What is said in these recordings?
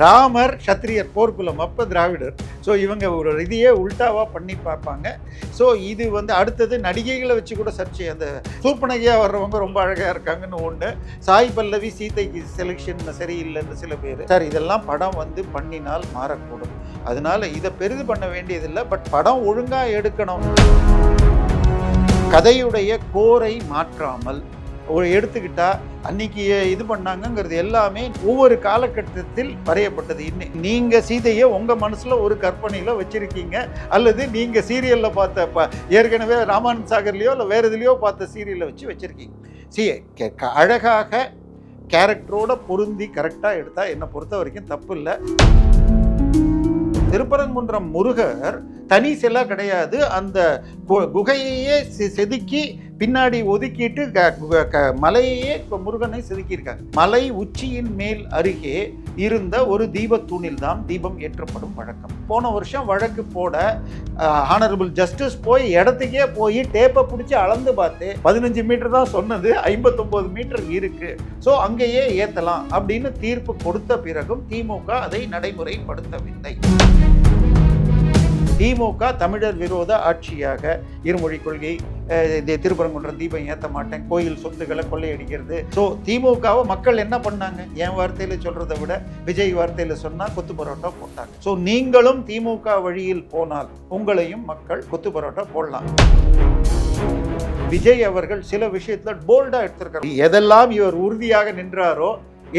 ராமர் சத்திரியர் போர்க்குலம் அப்போ திராவிடர். ஸோ இவங்க ஒரு இதையே உல்டாவாக பண்ணி பார்ப்பாங்க. ஸோ இது அடுத்தது நடிகைகளை வச்சு கூட சர்ச்சை. அந்த சூப்பனகையாக வர்றவங்க ரொம்ப அழகாக இருக்காங்கன்னு ஒன்று, சாய் பல்லவி சீதைக்கு செலெக்ஷன் சரியில்லைன்னு சில பேர். சார் இதெல்லாம் படம் பண்ணினால் மாறக்கூடும். அதனால இதை பெரிது பண்ண வேண்டியதில்லை. பட் படம் ஒழுங்காக எடுக்கணும். கதையுடைய கோரை மாற்றாமல் எடுத்துக்கிட்டா அன்னைக்கு இது பண்ணாங்கிறது எல்லாமே ஒவ்வொரு காலகட்டத்தில் வரையப்பட்டது. நீங்க சீதையை உங்க மனசுல ஒரு கற்பனையில வச்சிருக்கீங்க, அல்லது நீங்க சீரியல்ல பார்த்த ஏற்கனவே ராமானந்த் சாகர்லயோ இல்லை வேற எதுலையோ பார்த்த சீரியல்ல வச்சிருக்கீங்க. அழகாக கேரக்டரோட பொருந்தி கரெக்டாக எடுத்தா என்னை பொறுத்த வரைக்கும் தப்பு இல்லை. திருப்பரங்குன்றம் முருகர் தனி சிலை கிடையாது. அந்த குகையையே செதுக்கி பின்னாடி ஒதுக்கிட்டு மலையையே முருகனை செதுக்கியிருக்காங்க. மலை உச்சியின் மேல் அருகே இருந்த ஒரு தீபத்தூணில் தான் தீபம் ஏற்றப்படும் வழக்கம். போன வருஷம் வழக்கு போட ஹானரபிள் ஜஸ்டிஸ் போய் இடத்துக்கே போய் டேப்பை பிடிச்சி அளந்து பார்த்து 15 மீட்டர் தான் சொன்னது, 59 மீட்டர் இருக்கு. ஸோ அங்கேயே ஏற்றலாம் அப்படின்னு தீர்ப்பு கொடுத்த பிறகும் திமுக அதை நடைமுறைப்படுத்தவில்லை. திமுக தமிழர் விரோத ஆட்சியாக இருமொழி கொள்கை, திருப்பரங்குன்றம் தீபம் ஏற்ற மாட்டேன், கோயில் சொத்துக்களை கொள்ளையடிக்கிறது. ஸோ திமுகவை மக்கள் என்ன பண்ணாங்க? என் வார்த்தையில் சொல்றதை விட விஜய் வார்த்தையில் சொன்னா கொத்து பரோட்டா போட்டாங்க. ஸோ நீங்களும் திமுக வழியில் போனால் உங்களையும் மக்கள் கொத்து பரோட்டா போடலாம். விஜய் அவர்கள் சில விஷயத்துல போல்டா எடுத்திருக்காரு. எதெல்லாம் இவர் உறுதியாக நின்றாரோ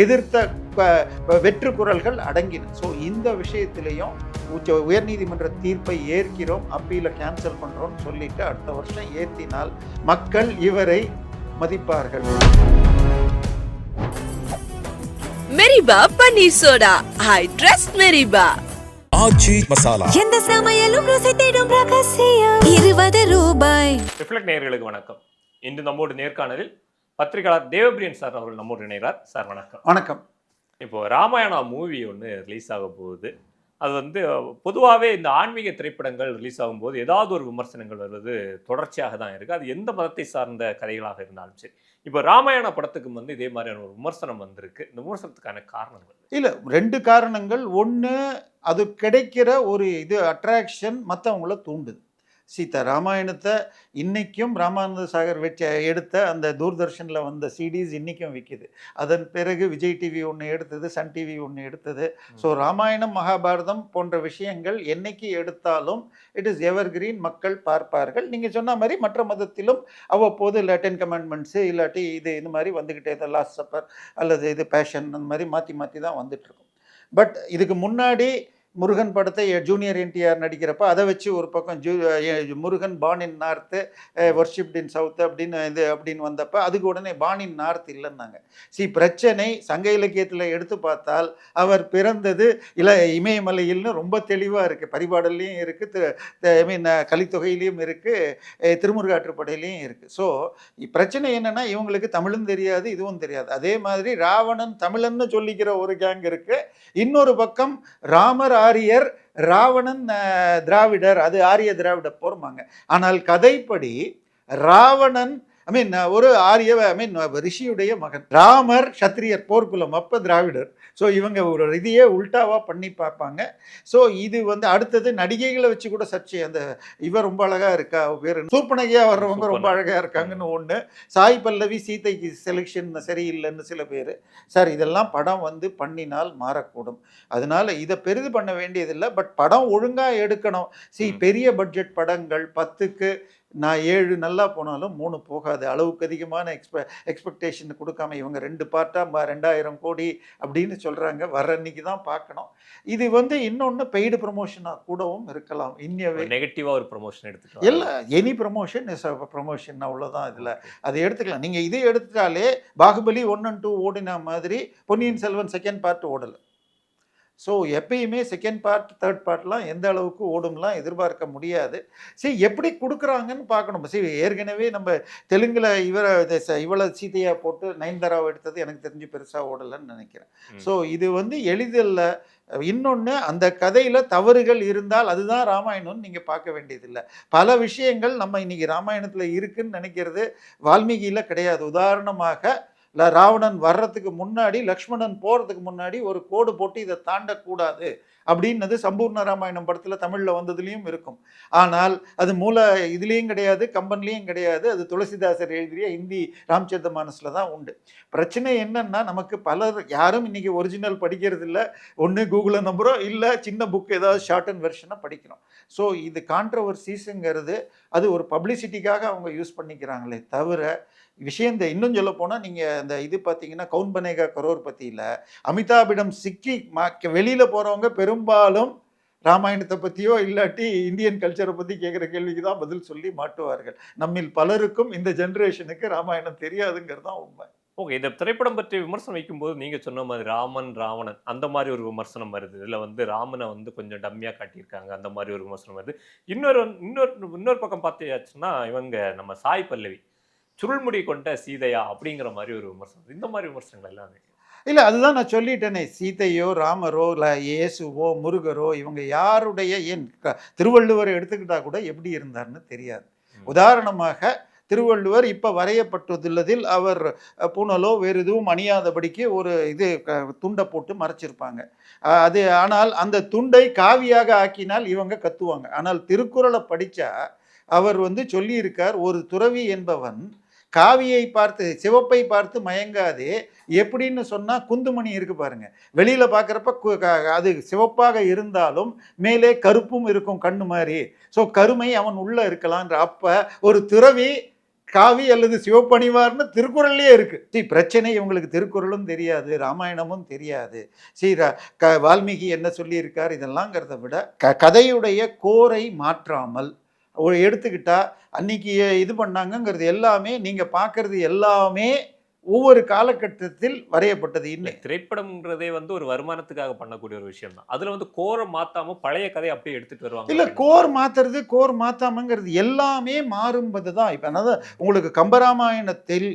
எதிர்த்த வெற்று குரல்கள் அடங்கின. ஸோ இந்த விஷயத்திலையும் உயர்நீதிமன்ற தீர்ப்பை ஏற்கிறோம், அப்பீல கேன்சல் பண்றோம் சொல்லிட்டு அடுத்த வருஷம் ஏற்றினால் மக்கள் இவரை மதிப்பார்கள். மெரிபா பன்னீர் சோடா, ஐ ட்ரஸ்ட் மெரிபா. ஆச்சி மசாலா, எந்த சமையலும் ருசி தேடும் ரகசியம். 20 ரூபாய். ரிஃப்ளெக்ட் நேயர்களுக்கு வணக்கம். இன்று நம்மோடு நேர்காணலில் பத்திரிகையாளர் தேவபிரியன் சார் அவர்கள் நம்மோடு இணைகிறார். சார் வணக்கம். வணக்கம். இப்போ ராமாயணா மூவி ஒன்று ரிலீஸ் ஆக போகுது. அது பொதுவாகவே இந்த ஆன்மீக திரைப்படங்கள் ரிலீஸ் ஆகும்போது ஏதாவது ஒரு விமர்சனங்கள் வருவது தொடர்ச்சியாக தான் இருக்குது. அது எந்த மதத்தை சார்ந்த கதைகளாக இருந்தாலும் சரி. இப்போ ராமாயண படத்துக்கு இதே மாதிரியான ஒரு விமர்சனம் வந்திருக்கு. இந்த விமர்சனத்துக்கான காரணங்கள் இல்லை, 2 காரணங்கள். ஒன்று, அது கிடைக்கிற ஒரு அட்ராக்ஷன் மற்றவங்கள தூண்டுது. ராமாயணத்தை இன்னைக்கும் ராமானந்த சாகர் எடுத்த அந்த தூர்தர்ஷனில் வந்த சிடிஸ் இன்னைக்கும் விற்கிது. அதன் பிறகு விஜய் டிவி ஒன்று எடுத்தது, சன் டிவி ஒன்று எடுத்தது. ஸோ ராமாயணம் மகாபாரதம் போன்ற விஷயங்கள் என்னைக்கு எடுத்தாலும் இட் இஸ் எவர் கிரீன், மக்கள் பார்ப்பார்கள். நீங்கள் சொன்ன மாதிரி மற்ற மதத்திலும் அவ்வப்போது இல்லை 10 கமாண்ட்மெண்ட்ஸு இல்லாட்டி இந்த மாதிரி வந்துக்கிட்டே லாஸ்ட் சப்பர் அல்லது பேஷன் அந்த மாதிரி மாற்றி மாற்றி தான் வந்துட்டுருக்கும். பட் இதுக்கு முன்னாடி முருகன் படத்தை ஜூனியர் என்டிஆர் நடிக்கிறப்ப அதை வச்சு ஒரு பக்கம் முருகன் பான் இன் நார்த்து, வர்ஷிப்ட் இன் சவுத்து அப்படின்னு வந்தப்போ அதுக்கு உடனே பான் இன் நார்த் இல்லைன்னாங்க. பிரச்சனை சங்க இலக்கியத்தில் எடுத்து பார்த்தால் அவர் பிறந்தது இமயமலையில்னு ரொம்ப தெளிவாக இருக்குது. பரிபாடல்லையும் இருக்குது, கலித்தொகையிலையும் இருக்குது, திருமுருகாற்றுப்படையிலையும் இருக்குது. ஸோ பிரச்சனை என்னென்னா இவங்களுக்கு தமிழும் தெரியாது, இதுவும் தெரியாது. அதே மாதிரி ராவணன் தமிழன்னு சொல்லிக்கிற ஒரு கேங் இருக்குது. இன்னொரு பக்கம் ராமர் ஆரியர், ராவணன் திராவிடர், அது ஆரிய திராவிட போர்மாங்க. ஆனால் கதைப்படி ராவணன் ஒரு ஆரிய ரிஷியுடைய மகன். ராமர் சத்திரியர் போர்க்குலம் அப்போ திராவிடர். ஸோ இவங்க ஒரு இதையே உல்டாவாக பண்ணி பார்ப்பாங்க. ஸோ இது அடுத்தது நடிகைகளை வச்சு கூட சர்ச்சை. அந்த இவர் ரொம்ப அழகாக இருக்கா, வேறு சூப்பனகையாக வர்றவங்க ரொம்ப அழகாக இருக்காங்கன்னு ஒன்று, சாய் பல்லவி சீதைக்கு செலெக்ஷன் சரியில்லைன்னு சில பேர். சார் இதெல்லாம் படம் பண்ணினால் மாறக்கூடும். அதனால இதை பெரிது பண்ண வேண்டியதில்லை. பட் படம் ஒழுங்காக எடுக்கணும். பெரிய பட்ஜெட் படங்கள் 10க்கு நான் 7 நல்லா போனாலும் 3 போகாது. அளவுக்கு அதிகமான எக்ஸ்பெக்டேஷன் கொடுக்காம இவங்க 2 பார்ட்டாக 2000 கோடி அப்படின்னு சொல்கிறாங்க. வர அன்னைக்கு தான் பார்க்கணும். இது இன்னொன்று பெய்டு ப்ரமோஷனாக கூடவும் இருக்கலாம். இன்னவே நெகட்டிவாக ஒரு ப்ரமோஷன் எடுத்துக்கலாம். இல்லை, எனி ப்ரமோஷன் இஸ் ப்ரமோஷன், அவ்வளோதான். இதில் அதை எடுத்துக்கலாம். நீங்கள் இதை எடுத்துட்டாலே பாகுபலி 1 and 2 ஓடின மாதிரி பொன்னியின் செல்வன் செகண்ட் பார்ட் ஓடலை. ஸோ எப்பயுமே செகண்ட் பார்ட் தேர்ட் பார்ட்லாம் எந்த அளவுக்கு ஓடும்லாம் எதிர்பார்க்க முடியாது. எப்படி கொடுக்குறாங்கன்னு பார்க்கணும். ஏற்கனவே நம்ம தெலுங்கில் இவளை சீதையாக போட்டு நயன்தாராவை எடுத்தது எனக்கு தெரிஞ்சு பெருசாக ஓடலைன்னு நினைக்கிறேன். ஸோ இது எளிதில்ல. இன்னொன்று, அந்த கதையில் தவறுகள் இருந்தால் அதுதான் ராமாயணம்னு நீங்கள் பார்க்க வேண்டியதில்லை. பல விஷயங்கள் நம்ம இன்னைக்கு ராமாயணத்தில் இருக்குன்னு நினைக்கிறது வால்மீகியில் கிடையாது. உதாரணமாக ராவணன் வர்றதுக்கு முன்னாடி, லக்ஷ்மணன் போகிறதுக்கு முன்னாடி ஒரு கோடு போட்டு இதை தாண்டக்கூடாது அப்படின்னது சம்பூர்ண ராமாயணம் படத்தில் தமிழில் வந்ததுலேயும் இருக்கும். ஆனால் அது மூல இதுலேயும் கிடையாது, கம்பன்லேயும் கிடையாது. அது துளசிதாசர் எழுதிய ஹிந்தி ராம்சரித மானஸில் தான் உண்டு. பிரச்சனை என்னன்னா, நமக்கு பலர் யாரும் இன்றைக்கி ஒரிஜினல் படிக்கிறது இல்லை. ஒன்று கூகுளை நம்புகிறோம், இல்லை சின்ன புக் ஏதாவது ஷார்ட் அண்ட் வெர்ஷனை படிக்கிறோம். ஸோ இது கான்ட்ரவர்சிஸுங்கிறது அது ஒரு பப்ளிசிட்டிக்காக அவங்க யூஸ் பண்ணிக்கிறாங்களே தவிர, விஷயம் இன்னும் சொல்ல போனால், நீங்கள் இந்த இது பார்த்தீங்கன்னா கவுன் பனேகா கரோர் பற்றியில் அமிதாபிடம் சிக்கி வெளியில் போகிறவங்க பெரும்பாலும் ராமாயணத்தை பற்றியோ இல்லாட்டி இந்தியன் கல்ச்சரை பற்றி கேட்குற கேள்விக்கு தான் பதில் சொல்லி மாட்டுவார்கள். நம்மில் பலருக்கும் இந்த ஜென்ரேஷனுக்கு ராமாயணம் தெரியாதுங்கிறது தான் உண்மை. ஓகே, இந்த திரைப்படம் பற்றி விமர்சனம் வைக்கும்போது நீங்கள் சொன்ன மாதிரி ராமன் ராவணன் அந்த மாதிரி ஒரு விமர்சனம் வருது. இதில் வந்து ராமனை வந்து கொஞ்சம் டம்மியாக காட்டியிருக்காங்க, அந்த மாதிரி ஒரு விமர்சனம் வருது. இன்னொரு பக்கம் பார்த்தாச்சுன்னா, இவங்க நம்ம சாய் பல்லவி சுருள்முடி கொண்ட சீதையா அப்படிங்கிற மாதிரி ஒரு விமர்சனம். இந்த மாதிரி விமர்சனங்கள் எல்லாம் இல்லை, அதுதான் நான் சொல்லிட்டேனே. சீதையோ ராமரோ இல்லை இயேசுவோ முருகரோ இவங்க யாருடைய, ஏன் திருவள்ளுவரை எடுத்துக்கிட்டா கூட எப்படி இருந்தார்னு தெரியாது. உதாரணமாக திருவள்ளுவர் இப்போ வரையப்பட்டுள்ளதில் அவர் பூனலோ வேறு எதுவும் அணியாதபடிக்கு ஒரு இது துண்டை போட்டு மறைச்சிருப்பாங்க. அது ஆனால் அந்த துண்டை காவியாக ஆக்கினால் இவங்க கத்துவாங்க. ஆனால் திருக்குறளை படித்தா அவர் வந்து சொல்லியிருக்கார், ஒரு துறவி என்பவன் காவியை பார்த்து சிவப்பை பார்த்து மயங்காதே. எப்படின்னு சொன்னால், குந்துமணி இருக்கு பாருங்க, வெளியில் பார்க்குறப்ப அது சிவப்பாக இருந்தாலும் மேலே கருப்பும் இருக்கும் கண்ணு மாதிரி. ஸோ கருமை அவன் உள்ளே இருக்கலான்ற. அப்போ ஒரு துறவி காவி அல்லது சிவப்பணிவார்னு திருக்குறள்லேயே இருக்கு. பிரச்சனை இவங்களுக்கு திருக்குறளும் தெரியாது, ராமாயணமும் தெரியாது. வால்மீகி என்ன சொல்லியிருக்கார் இதெல்லாங்கிறத விட கதையுடைய கோரை மாற்றாமல் எடுத்துக்கிட்டா அன்னைக்கு இது பண்ணாங்கங்கிறது எல்லாமே நீங்கள் பார்க்கறது எல்லாமே ஒவ்வொரு காலகட்டத்தில் வரையப்பட்டது. இல்லை, திரைப்படம்ன்றதே வந்து ஒரு வருமானத்துக்காக பண்ணக்கூடிய ஒரு விஷயம் தான். அதுல வந்து கோரை மாத்தாம பழைய கதையை அப்படியே எடுத்துட்டு வருவாங்க. இல்லை, கோர் மாத்துறது கோர் மாத்தாமங்கிறது எல்லாமே மாறும்பது தான். இப்போ அதாவது உங்களுக்கு கம்பராமாயணத்தில்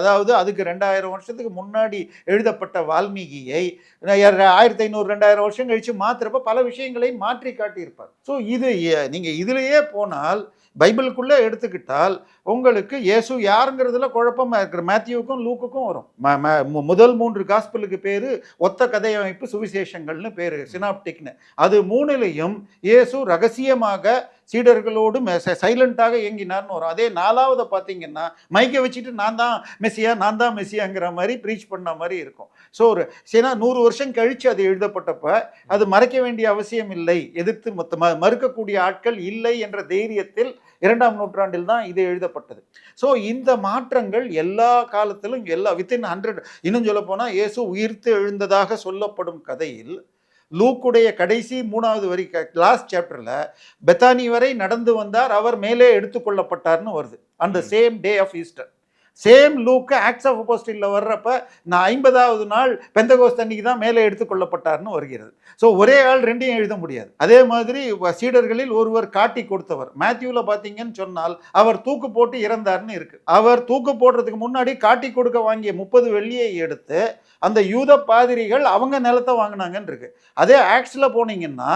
அதாவது அதுக்கு 2000 வருஷத்துக்கு முன்னாடி எழுதப்பட்ட வால்மீகியை 1500 2000 வருஷம் கழிச்சு மாத்துறப்ப பல விஷயங்களை மாற்றி காட்டியிருப்பார். ஸோ இது நீங்கள் இதுலேயே போனால் பைபிளுக்குள்ளே எடுத்துக்கிட்டால் உங்களுக்கு இயேசு யாருங்கிறதுல குழப்பமாக இருக்கிற மேத்யூவுக்கும் லூக்குக்கும் வரும். முதல் 3 காஸ்பலுக்கு பேர் ஒத்த கதை அமைப்பு சுவிசேஷங்கள்னு பேர், சினாப்டிக்னு. அது 3லையும் இயேசு ரகசியமாக சீடர்களோடு சைலண்டாக இயங்கினார்னு வரும். அதே 4வது பார்த்தீங்கன்னா மைக்கை வச்சுட்டு நான் தான் மெஸ்ஸியாங்கிற மாதிரி ப்ரீச் பண்ண மாதிரி இருக்கும். ஸோ ஒரு 100 வருஷம் கழித்து அது எழுதப்பட்டப்ப அது மறைக்க வேண்டிய அவசியம் இல்லை, எதிர்த்து மறுக்கக்கூடிய ஆட்கள் இல்லை என்ற தைரியத்தில் 2ஆம் நூற்றாண்டில் தான் இது எழுதப்பட்டது. ஸோ இந்த மாற்றங்கள் எல்லா காலத்திலும் வித்தின் 100, இன்னும் சொல்ல போனால் இயேசு உயிர்த்து எழுந்ததாக சொல்லப்படும் கதையில் லூக்குடைய கடைசி 3வது வரி லாஸ்ட் சாப்டரில் பெத்தானி வரை நடந்து வந்தார், அவர் மேலே எடுத்துக்கொள்ளப்பட்டார்னு வருது. அந்த same day of Easter. Same Luke Acts of அப்போஸ்டலில் வர்றப்ப நான் 50வது நாள் பெந்தகோஸ்து அன்னைக்கு தான் மேலே எடுத்துக்கொள்ளப்பட்டார்னு வருகிறது. ஸோ ஒரே ஆள் ரெண்டையும் எழுத முடியாது. அதே மாதிரி சீடர்களில் ஒருவர் காட்டி கொடுத்தவர் மேத்யூவில் பார்த்தீங்கன்னு சொன்னால் அவர் தூக்கு போட்டு இறந்தார்னு இருக்கு. அவர் தூக்கு போடுறதுக்கு முன்னாடி காட்டி கொடுக்க வாங்கிய 30 வெள்ளியை எடுத்து அந்த யூத பாதிரிகள் அவங்க நிலத்தை வாங்கினாங்கன்னு இருக்கு. அதே ஆக்ட்ஸில் போனீங்கன்னா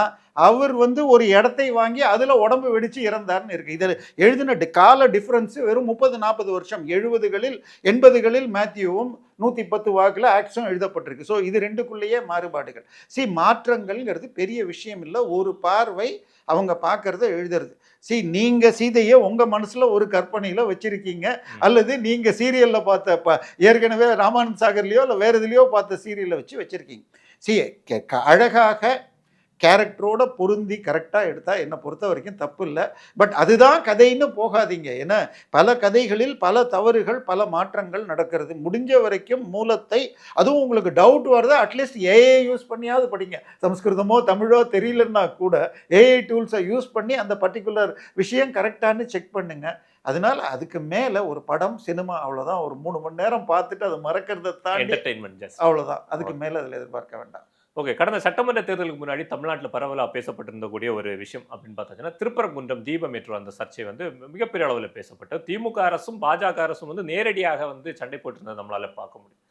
அவர் வந்து ஒரு இடத்தை வாங்கி அதில் உடம்பு வெடித்து இறந்தார்னு இருக்குது. இதில் எழுதின கால டிஃப்ரென்ஸு வெறும் 30-40 வருஷம். 70களில் 80களில் மேத்யூவும் 110 வாக்கில் ஆக்ட்ஸும் எழுதப்பட்டிருக்கு. ஸோ இது ரெண்டுக்குள்ளேயே மாறுபாடுகள். மாற்றங்கள்ங்கிறது பெரிய விஷயம் இல்லை, ஒரு பார்வை அவங்க பார்க்கறத எழுதுறது. நீங்கள் சீதையை உங்கள் மனசில் ஒரு கற்பனையில் வச்சுருக்கீங்க, அல்லது நீங்கள் சீரியலில் பார்த்த ஏற்கனவே ராமானந்த் சாகர்லேயோ இல்லை வேறு எதுலேயோ பார்த்த சீரியலில் வச்சுருக்கீங்க. அழகாக கேரக்டரோட பொருந்தி கரெக்டாக எடுத்தால் என்னை பொறுத்த வரைக்கும் தப்பு இல்லை. பட் அதுதான் கதைன்னு போகாதீங்க. ஏன்னா பல கதைகளில் பல தவறுகள் பல மாற்றங்கள் நடக்கிறது. முடிஞ்ச வரைக்கும் மூலத்தை, அதுவும் உங்களுக்கு டவுட் வருதா அட்லீஸ்ட் ஏஐ யூஸ் பண்ணியாவது படிங்க. சம்ஸ்கிருதமோ தமிழோ தெரியலன்னா கூட ஏஐ டூல்ஸை யூஸ் பண்ணி அந்த பர்டிகுலர் விஷயம் கரெக்டானு செக் பண்ணுங்க. அதனால அதுக்கு மேலே ஒரு படம் சினிமா அவ்வளோதான். ஒரு 3 மணி நேரம் பார்த்துட்டு அதை மறக்கிறத தாண்டி அவ்வளோதான். அதுக்கு மேலே அதில் எதிர்பார்க்க வேண்டாம். ஓகே, கடந்த சட்டமன்ற தேர்தலுக்கு முன்னாடி தமிழ்நாட்டில் பரவலாக பேசப்பட்டிருந்தக்கூடிய ஒரு விஷயம் அப்படின்னு பார்த்தாச்சுன்னா, திருப்பரங்குன்றம் தீப மெட்ரோ அந்த சர்ச்சை வந்து மிகப்பெரிய அளவில் பேசப்பட்டு திமுக அரசும் பாஜக அரசும் வந்து நேரடியாக வந்து சண்டை போட்டிருந்ததை நம்மளால் பார்க்க முடியும்.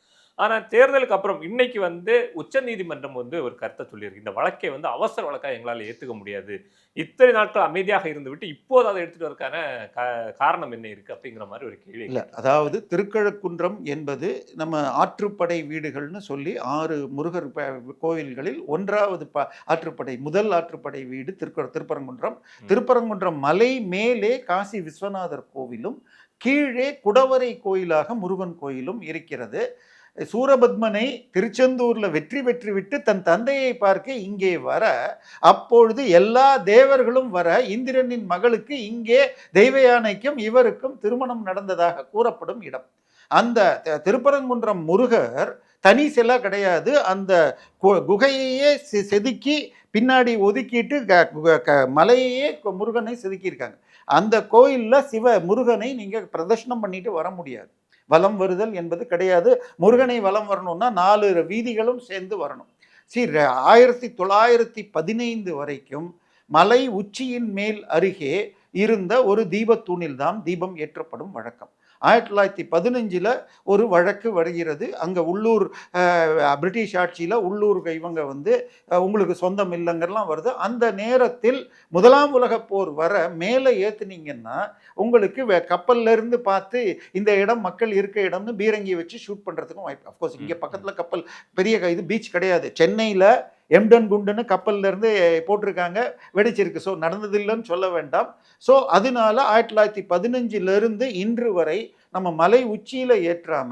ஆனா தேர்தலுக்கு அப்புறம் இன்னைக்கு வந்து உச்சநீதிமன்றம் வந்து ஒரு கருத்தை சொல்லியிருக்கு. இந்த வழக்கை வந்து அவசர வழக்கா எங்களால ஏத்துக்க முடியாது. இத்தனை நாட்கள் அமைதியாக இருந்துவிட்டு இப்போது அதை எடுத்துட்டு வரதுக்கான காரணம் என்ன இருக்கு அப்படிங்கிற மாதிரி ஒரு கேள்வி. இல்ல, அதாவது திருக்கழுக்குன்றம் என்பது நம்ம ஆற்றுப்படை வீடுகள்னு சொல்லி 6 முருகர் கோவில்களில் 1வது ஆற்றுப்படை, முதல் ஆற்றுப்படை வீடு திருப்பரங்குன்றம். திருப்பரங்குன்றம் மலை மேலே காசி விஸ்வநாதர் கோவிலும் கீழே குடவரை கோயிலாக முருகன் கோயிலும் இருக்கிறது. சூரபத்மனை திருச்செந்தூர்ல வெற்றி விட்டு தன் தந்தையை பார்க்க இங்கே வர, அப்பொழுது எல்லா தேவர்களும் வர இந்திரனின் மகளுக்கு இங்கே தெய்வ யானைக்கும் இவருக்கும் திருமணம் நடந்ததாக கூறப்படும் இடம். அந்த திருப்பரங்குன்றம் முருகர் தனி சில கிடையாது. அந்த குகையையே செதுக்கி பின்னாடி ஒதுக்கிட்டு மலையையே முருகனை செதுக்கியிருக்காங்க. அந்த கோயிலில் முருகனை நீங்கள் பிரதர்ஷனம் பண்ணிட்டு வர முடியாது. வலம் வருதல் என்பது கிடையாது. முருகனை வலம் வரணும்னா 4 வீதிகளும் சேர்ந்து வரணும். 1915 வரைக்கும் மலை உச்சியின் மேல் அருகே இருந்த ஒரு தீபத்தூணில் தான் தீபம் ஏற்றப்படும் வழக்கம். 1915 ஒரு வழக்கு வருகிறது. அங்கே உள்ளூர் பிரிட்டிஷ் ஆட்சியில் உள்ளூர் இவங்க வந்து உங்களுக்கு சொந்தம் இல்லைங்கிறலாம் வருது. அந்த நேரத்தில் 1ஆம் உலகப் போர் வர மேலே ஏற்றுனீங்கன்னா உங்களுக்கு கப்பல்ல இருந்து பார்த்து இந்த இடம் மக்கள் இருக்க இடம்னு பீரங்கி வச்சு ஷூட் பண்ணுறதுக்கும் வாய்ப்பு. அஃப்கோர்ஸ் இங்கே பக்கத்தில் கப்பல் பெரிய இது பீச் கிடையாது. சென்னையில் எம்டன் குண்டுன்னு கப்பல்ல இருந்து போட்டிருக்காங்க, வெடிச்சிருக்கு. ஸோ நடந்ததில்லைன்னு சொல்ல வேண்டாம். ஸோ அதனால 1915 இன்று வரை நம்ம மலை உச்சியில் ஏற்றாம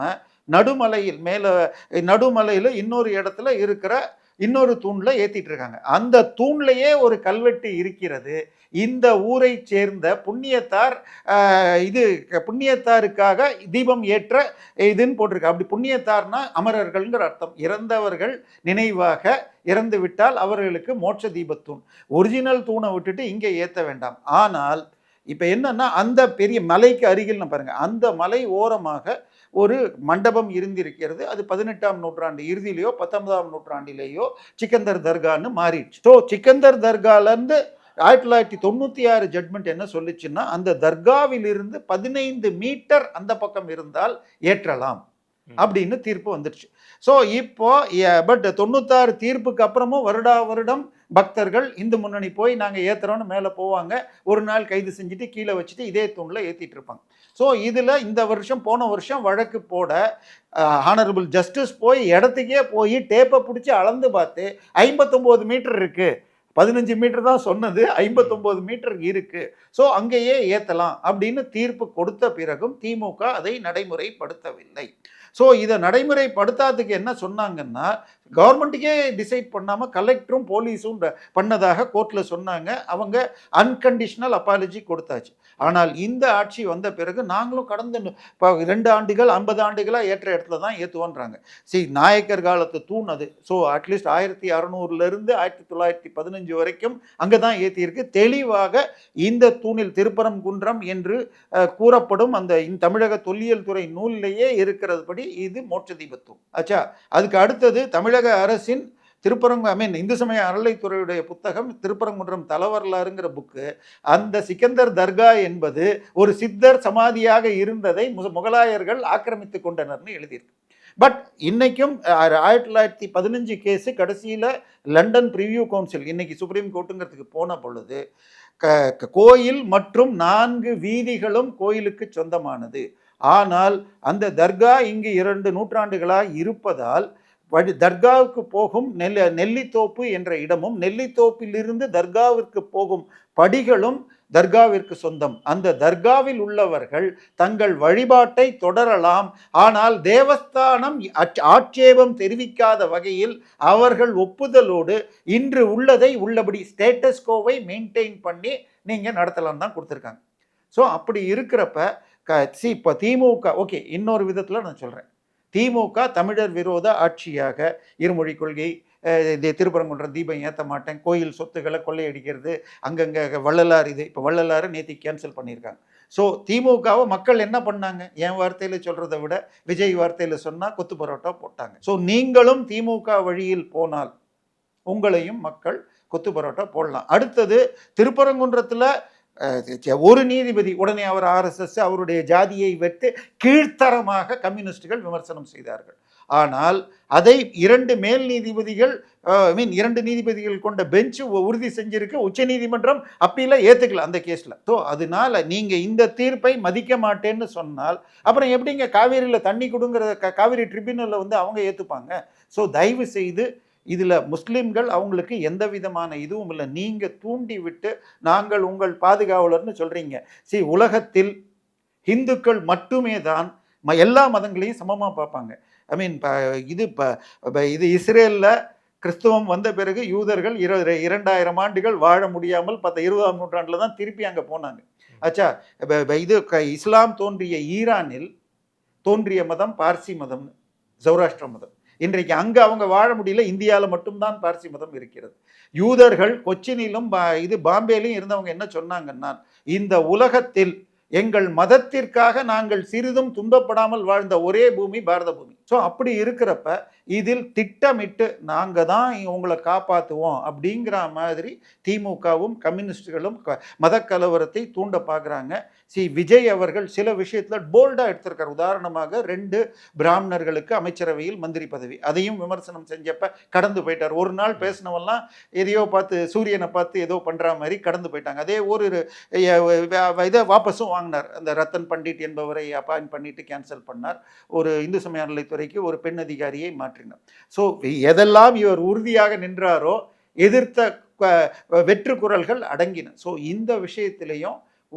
நடுமலையில் இன்னொரு இடத்துல இருக்கிற இன்னொரு தூணில் ஏற்றிட்டு இருக்காங்க. அந்த தூண்லையே ஒரு கல்வெட்டு இருக்கிறது. இந்த ஊரை சேர்ந்த புண்ணியத்தார் புண்ணியத்தாருக்காக தீபம் ஏற்ற இதுன்னு போட்டிருக்கு. அப்படி புண்ணியத்தார்னா அமரர்கள்ங்கிற அர்த்தம். இறந்தவர்கள் நினைவாக இறந்து விட்டால் அவர்களுக்கு மோட்ச தீபத்தூண். ஒரிஜினல் தூணை விட்டுட்டு இங்கே ஏற்ற வேண்டாம். ஆனால் இப்போ என்னன்னா அந்த பெரிய மலைக்கு அருகில் பாருங்க, அந்த மலை ஓரமாக ஒரு மண்டபம் இருந்திருக்கிறது. அது 18ஆம் நூற்றாண்டு இறுதியிலேயோ 19ஆம் நூற்றாண்டிலேயோ சிக்கந்தர் தர்கான்னு மாறிடுச்சு. ஸோ சிக்கந்தர் தர்காலேருந்து 1996 ஜட்மெண்ட் என்ன சொல்லிச்சுன்னா, அந்த தர்காவிலிருந்து 15 மீட்டர் அந்த பக்கம் இருந்தால் ஏற்றலாம் அப்படின்னு தீர்ப்பு வந்துடுச்சு. ஸோ இப்போ பட் 96 தீர்ப்புக்கு அப்புறமும் வருடம் பக்தர்கள் இந்து முன்னணி போய் நாங்கள் ஏற்றுறோன்னு மேலே போவாங்க. ஒரு நாள் கைது செஞ்சுட்டு கீழே வச்சுட்டு இதே தூணில் ஏற்றிட்டு இருப்பாங்க. ஸோ இதில் இந்த வருஷம் போன வருஷம் வழக்கு போட ஹானரபிள் ஜஸ்டிஸ் போய் இடத்துக்கே போய் டேப்பை பிடிச்சி அளந்து பார்த்து 59 மீட்டர் இருக்குது, 15 மீட்டர் தான் சொன்னது, 59 மீட்டர் இருக்கு, ஸோ அங்கேயே ஏற்றலாம் அப்படின்னு தீர்ப்பு கொடுத்த பிறகும் திமுக அதை நடைமுறைப்படுத்தவில்லை. ஸோ இதை நடைமுறைப்படுத்தாததுக்கு என்ன சொன்னாங்கன்னா, கவர்மெண்ட்டுக்கே டிசைட் பண்ணாமல் கலெக்டரும் போலீஸும் பண்ணதாக கோர்ட்டில் சொன்னாங்க. அவங்க அன்கண்டிஷனல் அப்பாலஜி கொடுத்தாச்சு. ஆனால் இந்த ஆட்சி வந்த பிறகு நாங்களும் கடந்த 2 ஆண்டுகள் 50 ஆண்டுகளாக ஏற்ற இடத்துல தான் ஏற்றுவோன்றாங்க. நாயக்கர் காலத்து தூண் அது. ஸோ அட்லீஸ்ட் 1600 1915 வரைக்கும் அங்கே தான் ஏற்றியிருக்கு. தெளிவாக இந்த தூணில் திருப்பரங்குன்றம் என்று கூறப்படும் அந்த தமிழக தொல்லியல் துறை நூலிலேயே இருக்கிறது படி இது மோட்ச தீபத்தூண். ஆச்சா, அதுக்கு அடுத்தது தமிழக அரசின் இந்து சமய அறநிலைத்துறையுடைய புத்தகம் திருப்பரங்குன்றம் தலவரலாறுங்கிற புக்கு. அந்த சிக்கந்தர் தர்கா என்பது ஒரு சித்தர் சமாதியாக இருந்ததை முகலாயர்கள் ஆக்கிரமித்து கொண்டனர்னு எழுதியிருக்கு. பட் இன்னைக்கும் 1915 கேஸு கடைசியில் லண்டன் பிரிவியூ கவுன்சில் இன்னைக்கு சுப்ரீம் கோர்ட்டுங்கிறதுக்கு போன பொழுது கோயில் மற்றும் 4 வீதிகளும் கோயிலுக்கு சொந்தமானது. ஆனால் அந்த தர்கா இங்கு 2 நூற்றாண்டுகளாக இருப்பதால் தர்காவுக்கு போகும் நெல்லித்தோப்பு என்ற இடமும் நெல்லித்தோப்பிலிருந்து தர்காவிற்கு போகும் படிகளும் தர்காவிற்கு சொந்தம். அந்த தர்காவில் உள்ளவர்கள் தங்கள் வழிபாட்டை தொடரலாம். ஆனால் தேவஸ்தானம் ஆட்சேபம் தெரிவிக்காத வகையில் அவர்கள் ஒப்புதலோடு இன்று உள்ளதை உள்ளபடி ஸ்டேட்டஸ் கோவை மெயின்டைன் பண்ணி நீங்கள் நடத்தலாம் தான் கொடுத்துருக்காங்க. ஸோ அப்படி இருக்கிறப்ப இப்போ திமுக ஓகே, இன்னொரு விதத்தில் நான் சொல்கிறேன், திமுக தமிழர் விரோத ஆட்சியாக இருமொழி கொள்கை, திருப்பரங்குன்றம் தீபம் ஏற்ற மாட்டேன், கோயில் சொத்துக்களை கொள்ளையடிக்கிறது, அங்கங்கே வள்ளலார் இது இப்போ வள்ளலாரை நேற்று கேன்சல் பண்ணியிருக்காங்க. ஸோ திமுகவை மக்கள் என்ன பண்ணாங்க? என் வார்த்தையில் சொல்கிறத விட விஜய் வார்த்தையில் சொன்னால் கொத்து பரோட்டா போட்டாங்க. ஸோ நீங்களும் திமுக வழியில் போனால் உங்களையும் மக்கள் கொத்து பரோட்டா போடலாம். அடுத்தது திருப்பரங்குன்றத்தில் ஒரு நீதிபதி உடனே அவர் RSS அவருடைய ஜாதியை வைத்து கீழ்த்தரமாக கம்யூனிஸ்டுகள் விமர்சனம் செய்தார்கள். ஆனால் அதை 2 மேல் நீதிபதிகள் இரண்டு நீதிபதிகள் கொண்ட பெஞ்ச் உறுதி செஞ்சிருக்கு. உச்ச நீதிமன்றம் அப்பீல ஏத்துக்கல அந்த கேஸ்ல. ஸோ அதனால நீங்க இந்த தீர்ப்பை மதிக்க மாட்டேன்னு சொன்னால் அப்புறம் எப்படிங்க காவேரியில தண்ணி கொடுங்கிற காவேரி ட்ரிபியூனல்ல வந்து அவங்க ஏத்துப்பாங்க? ஸோ தயவு செய்து இதுல முஸ்லிம்கள் அவங்களுக்கு எந்த விதமான இதுவும் இல்லை. நீங்க தூண்டி விட்டு நாங்கள் உங்கள் பாதுகாவலர்னு சொல்றீங்க. உலகத்தில் இந்துக்கள் மட்டுமே தான் எல்லா மதங்களையும் சமமா பார்ப்பாங்க. ஐ மீன் இது இஸ்ரேல்ல கிறிஸ்துவம் வந்த பிறகு யூதர்கள் 2000 ஆண்டுகள் வாழ முடியாமல் 20ஆம் நூற்றாண்டுல தான் திருப்பி அங்க போனாங்க. ஆச்சா, இது இஸ்லாம் தோன்றிய ஈரானில் தோன்றிய மதம் பார்சி மதம், சௌராஷ்டிர மதம். இன்றைக்கு அங்க அவங்க வாழ முடியல. இந்தியாவில் மட்டும்தான் பார்சி மதம் இருக்கிறது. யூதர்கள் கொச்சினிலும் பாம்பேலையும் இருந்தவங்க என்ன சொன்னாங்கன்னா, இந்த உலகத்தில் எங்கள் மதத்திற்காக நாங்கள் சிறிதும் துன்பப்படாமல் வாழ்ந்த ஒரே பூமி பாரத பூமி. ஸோ அப்படி இருக்கிறப்ப இதில் திட்டமிட்டு நாங்கள் தான் உங்களை காப்பாற்றுவோம் அப்படிங்கிற மாதிரி திமுகவும் கம்யூனிஸ்டுகளும் மத கலவரத்தை தூண்ட பார்க்குறாங்க. விஜய் அவர்கள் சில விஷயத்தில் போல்டாக எடுத்திருக்கார். உதாரணமாக 2 பிராமணர்களுக்கு அமைச்சரவையில் மந்திரி பதவி, அதையும் விமர்சனம் செஞ்சப்ப கடந்து போயிட்டார். ஒரு நாள் பேசினவெல்லாம் எதையோ பார்த்து சூரியனை பார்த்து ஏதோ பண்ணுற மாதிரி கடந்து போயிட்டாங்க. அதே ஒரு இதை வாபஸும் வாங்கினார். அந்த ரத்தன் பண்டிட் என்பவரை அப்பாயின்ட் பண்ணிட்டு கேன்சல் பண்ணார். ஒரு இந்து சமய அறநிலைத்துறைக்கு ஒரு பெண் அதிகாரியை மாற்றினார். ஸோ எதெல்லாம் இவர் உறுதியாக நின்றாரோ எதிர்த்த வெற்று குரல்கள் அடங்கின. ஸோ இந்த விஷயத்திலையும்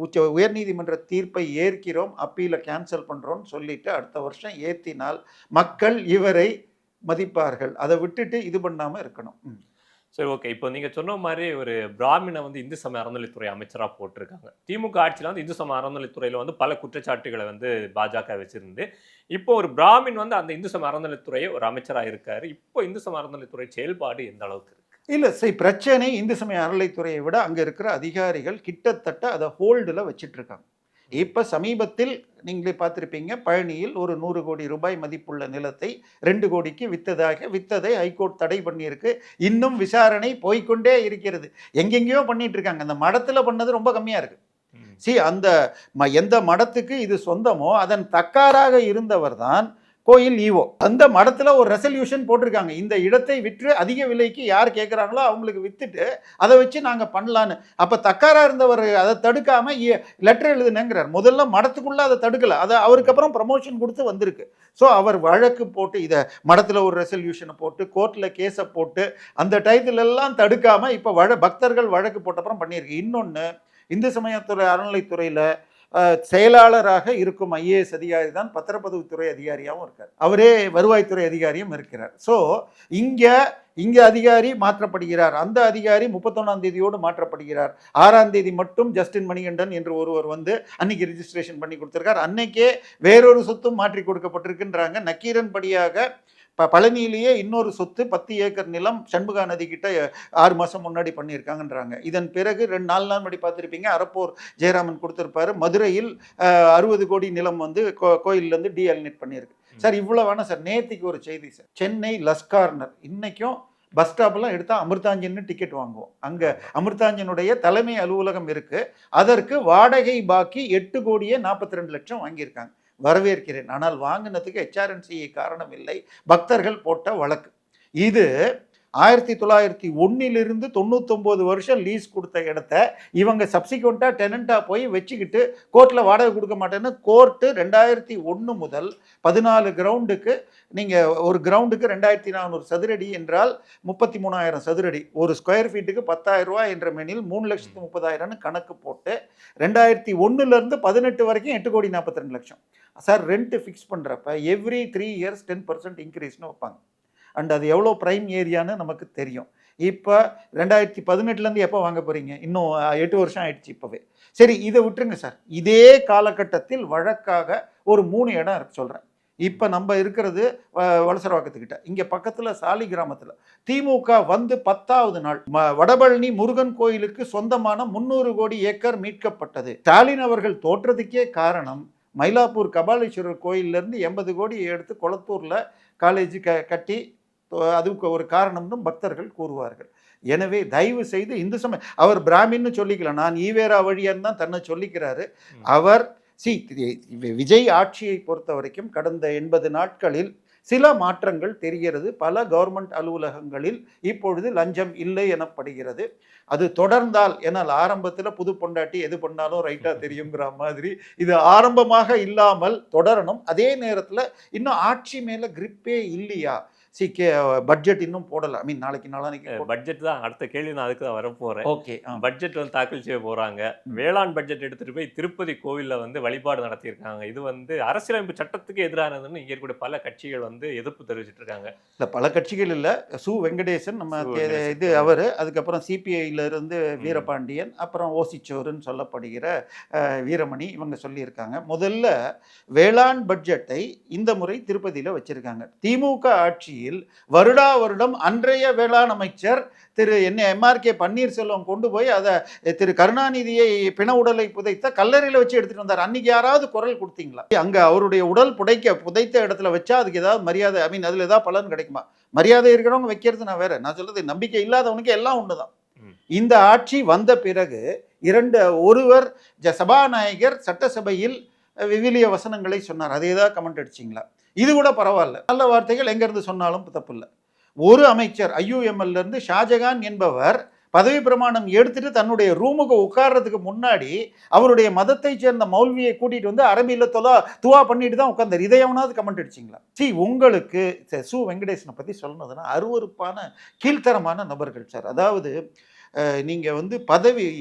உயர்நீதிமன்ற தீர்ப்பை ஏற்கிறோம், அப்பீல கேன்சல் பண்றோம்னு சொல்லிட்டு அடுத்த வருஷம் ஏத்தினால் மக்கள் இவரை மதிப்பார்கள். அதை விட்டுட்டு இது பண்ணாம இருக்கணும். சரி, ஓகே. இப்போ நீங்க சொன்ன மாதிரி ஒரு பிராமண வந்து இந்து சமய அறநிலைத்துறை அமைச்சராக போட்டிருக்காங்க. திமுக ஆட்சியில் வந்து இந்து சமய அறநிலைத்துறையில் வந்து பல குற்றச்சாட்டுகளை வந்து பாஜக வச்சிருந்து, இப்போ ஒரு பிராமின் வந்து அந்த இந்து சமய அறநிலைத்துறையை ஒரு அமைச்சராக இருக்காரு. இப்போ இந்து சமய அறநிலைத்துறை செயல்பாடு எந்த அளவுக்கு இருக்கு? இல்லை, பிரச்சனை இந்து சமய அறநிலைத்துறையை விட அங்கே இருக்கிற அதிகாரிகள் கிட்டத்தட்ட அதை ஹோல்டில் வச்சிட்டு இருக்காங்க. இப்போ சமீபத்தில் நீங்களே பார்த்துருப்பீங்க, பழனியில் ஒரு 100 கோடி ரூபாய் மதிப்புள்ள நிலத்தை 2 கோடிக்கு வித்ததை ஹைகோர்ட் தடை பண்ணியிருக்கு. இன்னும் விசாரணை போய்கொண்டே இருக்கிறது. எங்கெங்கேயோ பண்ணிட்டு இருக்காங்க. அந்த மடத்தில் பண்ணது ரொம்ப கம்மியாக இருக்கு. அந்த எந்த மடத்துக்கு இது சொந்தமோ அதன் தக்காராக இருந்தவர் தான் கோயில் ஈவோ. அந்த மடத்துல ஒரு ரெசல்யூஷன் போட்டிருக்காங்க, இந்த இடத்தை விற்று அதிக விலைக்கு யார் கேட்குறாங்களோ அவங்களுக்கு வித்துட்டு அதை வச்சு நாங்கள் பண்ணலான்னு. அப்போ தக்காரா இருந்தவர் அதை தடுக்காம லெட்டர் எழுதுனேங்கிறார். முதல்ல மடத்துக்குள்ள அதை தடுக்கல, அதை அவருக்கு அப்புறம் ப்ரமோஷன் கொடுத்து வந்திருக்கு. ஸோ அவர் வழக்கு போட்டு இதை மடத்தில் ஒரு ரெசல்யூஷனை போட்டு கோர்ட்டில் கேஸை போட்டு அந்த டயத்துலெல்லாம் தடுக்காம இப்போ பக்தர்கள் வழக்கு போட்டப்புறம் பண்ணியிருக்கு. இன்னொன்று, இந்து சமயத்துறை அறநிலைத்துறையில் செயலாளராக இருக்கும் ஐஏஎஸ் அதிகாரி தான் பத்திரப்பதிவுத்துறை அதிகாரியாகவும் இருக்கார். அவரே வருவாய்த்துறை அதிகாரியும் இருக்கிறார். ஸோ இங்கே அதிகாரி மாற்றப்படுகிறார். அந்த அதிகாரி 31ஆம் தேதியோடு மாற்றப்படுகிறார். 6ஆம் தேதி மட்டும் ஜஸ்டின் மணிகண்டன் என்று ஒருவர் வந்து அன்னைக்கு ரிஜிஸ்ட்ரேஷன் பண்ணி கொடுத்துருக்கார். அன்னைக்கே வேறொரு சொத்தும் மாற்றி கொடுக்கப்பட்டிருக்குன்றாங்க. நக்கீரன் படியாக பழனியிலேயே இன்னொரு சொத்து 10 ஏக்கர் நிலம் சண்முகா நதி கிட்ட 6 மாதம் முன்னாடி பண்ணியிருக்காங்கன்றாங்க. இதன் பிறகு 4 நாள் முன்னாடி பார்த்துருப்பீங்க, அரப்போர் ஜெயராமன் கொடுத்துருப்பாரு. மதுரையில் 60 கோடி நிலம் வந்து கோயிலேருந்து டிஎல்நெட் பண்ணியிருக்கு. சார் இவ்வளோ வேணாம் சார். நேற்றுக்கு ஒரு செய்தி சார், சென்னை லஸ்கார்னர் இன்னைக்கும் பஸ் ஸ்டாப்லாம் எடுத்தால் அமிர்தாஞ்சன்னு டிக்கெட் வாங்குவோம். அங்கே அமிர்தாஞ்சனுடைய தலைமை அலுவலகம் இருக்குது. அதற்கு வாடகை பாக்கி 8,42,00,000 வாங்கியிருக்காங்க. வரவேற்கிறேன். ஆனால் வாங்கினதுக்கு HRNC காரணம் இல்லை, பக்தர்கள் போட்ட வழக்கு. இது 1901 99 வருஷம் லீஸ் கொடுத்த இடத்த இவங்க சப்சிக்வெண்ட்டாக டெனண்ட்டாக போய் வச்சுக்கிட்டு கோர்ட்டில் வாடகை கொடுக்க மாட்டேன்னு கோர்ட்டு 2001 முதல் 14 கிரவுண்டுக்கு, நீங்கள் ஒரு கிரவுண்டுக்கு 2400 சதுரடி என்றால் 33,000 சதுரடி, ஒரு ஸ்கொயர் ஃபீட்டுக்கு 10,000 ரூபாய் என்ற மெனில் 3,30,000 கணக்கு போட்டு 2001 18 வரைக்கும் 8,42,00,000 சார் ரெண்ட் ஃபிக்ஸ் பண்ணுறப்ப எவ்ரி 3 இயர்ஸ் 10% இன்க்ரீஸ்னு வைப்பாங்க. அண்ட் அது எவ்வளோ ப்ரைம் ஏரியான்னு நமக்கு தெரியும். இப்போ 2018 எப்போ வாங்க போகிறீங்க? இன்னும் 8 வருஷம் ஆயிடுச்சு இப்போவே. சரி, இதை விட்டுருங்க சார். இதே காலகட்டத்தில் வழக்காக ஒரு 3 இடம் இருக்கு சொல்கிறேன். இப்போ நம்ம இருக்கிறது வலசரவாக்கத்துக்கிட்ட, இங்கே பக்கத்தில் சாலி கிராமத்தில் திமுக வந்து 10ஆவது நாள் வடபழனி முருகன் கோயிலுக்கு சொந்தமான 300 கோடி ஏக்கர் மீட்கப்பட்டது. ஸ்டாலின் அவர்கள் தோற்றதுக்கே காரணம் மயிலாப்பூர் கபாலீஸ்வரர் கோயிலிருந்து 80 கோடி எடுத்து கொளத்தூரில் காலேஜ் கட்டி, அதுக்கு ஒரு காரணம்னு பக்தர்கள் கூறுவார்கள். எனவே தயவு செய்து இந்து சமய, அவர் பிராமின்னு சொல்லிக்கல, நான் ஈவேரா வழியான்னு தான் தன்னை சொல்லிக்கிறாரு. அவர் விஜய் ஆட்சியை பொறுத்த வரைக்கும் கடந்த 80 நாட்களில் சில மாற்றங்கள் தெரிகிறது. பல கவர்மெண்ட் அலுவலகங்களில் இப்பொழுது லஞ்சம் இல்லை எனப்படுகிறது. அது தொடர்ந்தால், ஏன்னால் ஆரம்பத்தில் புது பொண்டாட்டி எது பண்ணாலும் ரைட்டாக தெரியுங்கிற மாதிரி இது ஆரம்பமாக இல்லாமல் தொடரணும். அதே நேரத்தில் இன்னும் ஆட்சி மேலே கிரிப்பே இல்லையா? பட்ஜெட் இன்னும் போடல. ஐ மீன் நாளைக்கு நாளானிக்கு பட்ஜெட் தான் அடுத்த கேள்வி, நான் அதுக்கு தான் வரப்போறேன். ஓகே, பட்ஜெட் வந்து தாக்கல் செய்ய போறாங்க. வேளாண் பட்ஜெட் எடுத்துட்டு போய் திருப்பதி கோவில்ல வந்து வழிபாடு நடத்தியிருக்காங்க. இது வந்து அரசியலமைப்பு சட்டத்துக்கு எதிரானதுன்னு இங்க இருக்கக்கூடிய பல கட்சிகள் வந்து எதிர்ப்பு தெரிவிச்சிட்டு இருக்காங்க. இல்லை, பல கட்சிகள் இல்லை. சு வெங்கடேசன் நம்ம இது அவர், அதுக்கப்புறம் சிபிஐல இருந்து வீரபாண்டியன், அப்புறம் ஓசிச்சோருன்னு சொல்லப்படுகிற வீரமணி, இவங்க சொல்லியிருக்காங்க. முதல்ல வேளாண் பட்ஜெட்டை இந்த முறை திருப்பதியில் வச்சிருக்காங்க. திமுக ஆட்சியில் வருடா வருடம் அன்றைய வேளாண் அமைச்சர் திரு எம்ஆர்கே பன்னீர்செல்வம் கொண்டு போய் அதை திரு கருணாநிதியை பிண உடலை புதைத்த கல்லறையில் வச்சு எடுத்துட்டு வந்தார். அன்னைக்கு யாராவது குரல் கொடுத்தீங்களா? அங்க அவருடைய உடல் புதைத்த இடத்துல வச்சா அதுக்கு ஏதாவது மரியாதை, ஐ மீன் அதுல ஏதாவது பலன் கிடைக்குமா? மரியாதை இருக்கிறவங்க வைக்கிறது நான் வேற, நான் சொல்றது நம்பிக்கை இல்லாதவனுக்கு எல்லாம் ஒண்ணுதான். இந்த ஆட்சி வந்த பிறகு ஒருவர் சபாநாயகர் சட்டசபையில் விவிலிய வசனங்களை சொன்னார். அதே தான் கமெண்ட் அடிச்சிங்களா? இது கூட பரவாயில்ல, நல்ல வார்த்தைகள் எங்கேருந்து சொன்னாலும் தப்பு இல்லை. ஒரு அமைச்சர் IUML இருந்து ஷாஜகான் என்பவர் பதவி பிரமாணம் எடுத்துட்டு தன்னுடைய ரூமுக்கு உட்கார்றதுக்கு முன்னாடி அவருடைய மதத்தை சேர்ந்த மௌல்வியை கூட்டிட்டு வந்து அரபியில் துவா பண்ணிட்டு தான் உட்கார்ந்தார். இதை எவனாவது கமெண்ட் அடிச்சிங்களா? உங்களுக்கு சு வெங்கடேசனை பற்றி சொல்லணுதுன்னா அருவருப்பான கீழ்த்தரமான நபர்கள் சார். அதாவது நீங்கள் வந்து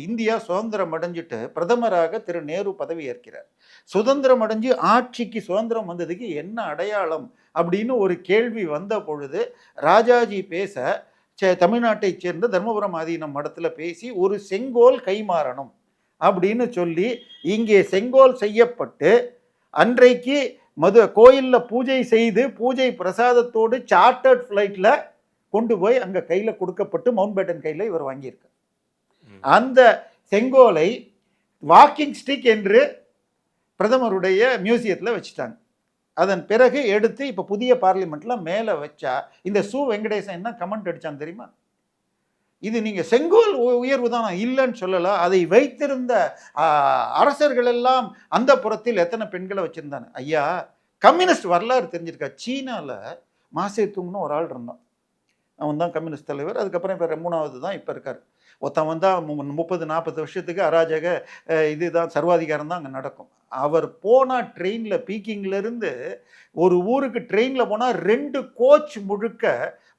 இந்தியா சுதந்திரம் அடைஞ்சிட்டு பிரதமராக திரு நேரு பதவி ஏற்கிறார். சுதந்திரம் அடைஞ்சு ஆட்சிக்கு சுதந்திரம் வந்ததுக்கு என்ன அடையாளம் அப்படின்னு ஒரு கேள்வி வந்த பொழுது ராஜாஜி பேச தமிழ்நாட்டை சேர்ந்த தர்மபுரம் ஆதீனம் மடத்தில் பேசி ஒரு செங்கோல் கைமாறணும் அப்படின்னு சொல்லி இங்கே செங்கோல் செய்யப்பட்டு அன்றைக்கு கோயிலில் பூஜை செய்து பூஜை பிரசாதத்தோடு சார்ட்டர்ட் ஃப்ளைட்டில் கொண்டு போய் அங்கே கையில் கொடுக்கப்பட்டு மவுண்ட் பேட்டன் கையில் இவர் வாங்கியிருக்கார். அந்த செங்கோலை வாக்கிங் ஸ்டிக் என்று பிரதமருடைய மியூசியத்தில் வச்சுட்டாங்க. அதன் பிறகு எடுத்து இப்போ புதிய பார்லிமெண்ட்டில் மேலே வச்சா இந்த சு வெங்கடேசன் என்ன கமெண்ட் அடித்தாங்க தெரியுமா? இது நீங்கள் செங்கோல் உயர்வு தான், இல்லைன்னு சொல்லலாம். அதை வைத்திருந்த அரசர்கள் எல்லாம் அந்த புறத்தில் எத்தனை பெண்களை வச்சுருந்தாங்க. ஐயா, கம்யூனிஸ்ட் வரலாறு தெரிஞ்சிருக்கா? சீனாவில் மாசே துங்னு ஒரு ஆள் இருந்தான். அவன் தான் கம்யூனிஸ்ட் தலைவர். அதுக்கப்புறம் இப்போ 3வது தான் இப்போ இருக்கார். ஒருத்தன் வந்தால் 30-40 வருஷத்துக்கு அராஜக இதுதான் சர்வாதிகாரம் தான் அங்கே நடக்கும். அவர் போனால் ட்ரெயினில் பீக்கிங்லேருந்து ஒரு ஊருக்கு ட்ரெயினில் போனால் 2 கோச் முழுக்க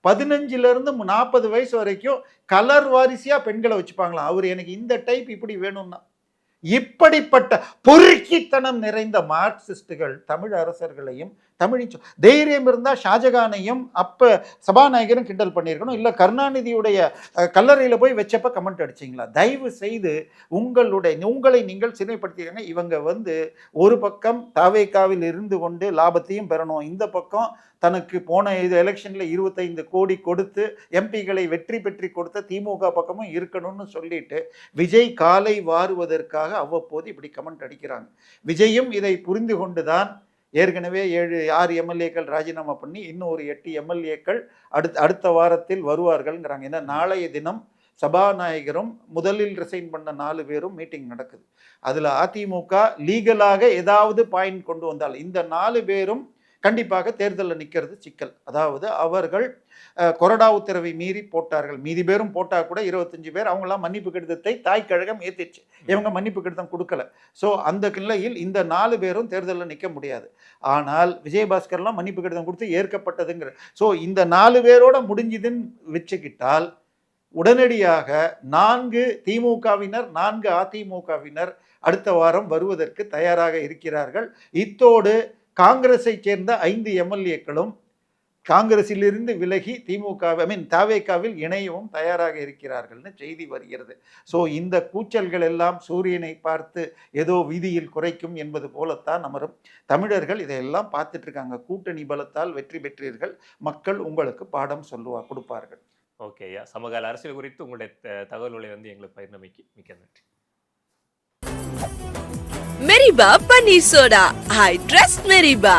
15லேருந்து 40 வயசு வரைக்கும் கலர் வாரிசையாக பெண்களை வச்சுப்பாங்களாம். அவர் எனக்கு இந்த டைப் இப்படி வேணும்னா. இப்படிப்பட்ட பொறுக்கித்தனம் நிறைந்த மார்க்சிஸ்டுகள் தமிழ் அரசர்களையும் தைரியம் இருந்தால் ஷாஜகானையும் அப்போ சபாநாயகரும் கிண்டல் பண்ணியிருக்கணும். இல்லை கருணாநிதியுடைய கல்லறையில் போய் வச்சப்ப கமெண்ட் அடிச்சிங்களா? தயவு செய்து உங்களை நீங்கள் சிறுமைப்படுத்திக்கங்க. இவங்க வந்து ஒரு பக்கம் தாவேக்காவில் இருந்து கொண்டு லாபத்தையும் பெறணும், இந்த பக்கம் தனக்கு போன எலெக்ஷனில் 25 கோடி கொடுத்து எம்பிகளை வெற்றி பெற்றி கொடுத்த திமுக பக்கமும் இருக்கணும்னு சொல்லிட்டு விஜய் காலை வாருவதற்காக அவ்வப்போது இப்படி கமெண்ட் அடிக்கிறாங்க. விஜயும் இதை புரிந்து கொண்டுதான் ஏற்கனவே 6 எம்எல்ஏக்கள் ராஜினாமா பண்ணி இன்னும் ஒரு 8 எம்எல்ஏக்கள் அடுத்த வாரத்தில் வருவார்கள்ங்கிறாங்க. ஏன்னா நாளைய தினம் சபாநாயகரும் முதலில் ரிசைன் பண்ண 4 பேரும் மீட்டிங் நடக்குது. அதில் அதிமுக லீகலாக ஏதாவது பாயிண்ட் கொண்டு வந்தால் இந்த 4 பேரும் கண்டிப்பாக தேர்தலில் நிற்கிறது சிக்கல். அதாவது அவர்கள் கொறடா உத்தரவை மீறி போட்டார்கள். மீதி பேரும் போட்டால் கூட 25 பேர் அவங்களாம் மன்னிப்பு கடிதத்தை தாய் கழகம் ஏற்றிச்சு. இவங்க மன்னிப்பு கடிதம் கொடுக்கல. ஸோ அந்த கிளையில் இந்த 4 பேரும் தேர்தலில் நிற்க முடியாது. ஆனால் விஜயபாஸ்கர்லாம் மன்னிப்பு கடிதம் கொடுத்து ஏற்கப்பட்டதுங்கிற. ஸோ இந்த 4 பேரோட முடிஞ்சுதுன்னு வச்சுக்கிட்டால் உடனடியாக 4 திமுகவினர் 4 அதிமுகவினர் அடுத்த வாரம் வருவதற்கு தயாராக இருக்கிறார்கள். இத்தோடு காங்கிரஸை சேர்ந்த 5 எம்எல்ஏக்களும் காங்கிரஸிலிருந்து விலகி தாவேக்காவில் இணையவும் தயாராக இருக்கிறார்கள்னு செய்தி வருகிறது. ஸோ இந்த கூச்சல்கள் எல்லாம் சூரியனை பார்த்து ஏதோ வீதியில் குறைக்கும் என்பது போலத்தான் அமரும். தமிழர்கள் இதையெல்லாம் பார்த்துட்டு இருக்காங்க. கூட்டணி பலத்தால் வெற்றி பெற்றீர்கள், மக்கள் உங்களுக்கு பாடம் கொடுப்பார்கள். ஓகே ஐயா, சமகால அரசியல் குறித்து உங்களுடைய தகவல்களை வந்து எங்களுக்கு பகிர்ந்தமைக்கு மிக்க நன்றி. மெரிபா பன்னீர் சோடா, ஐ ட்ரஸ்ட் மெரிபா.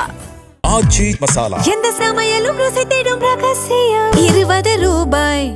ஆச்சி மசாலா. எந்த சமையலும் ருசி தேடும் ரகசியம் 20 ரூபாய்.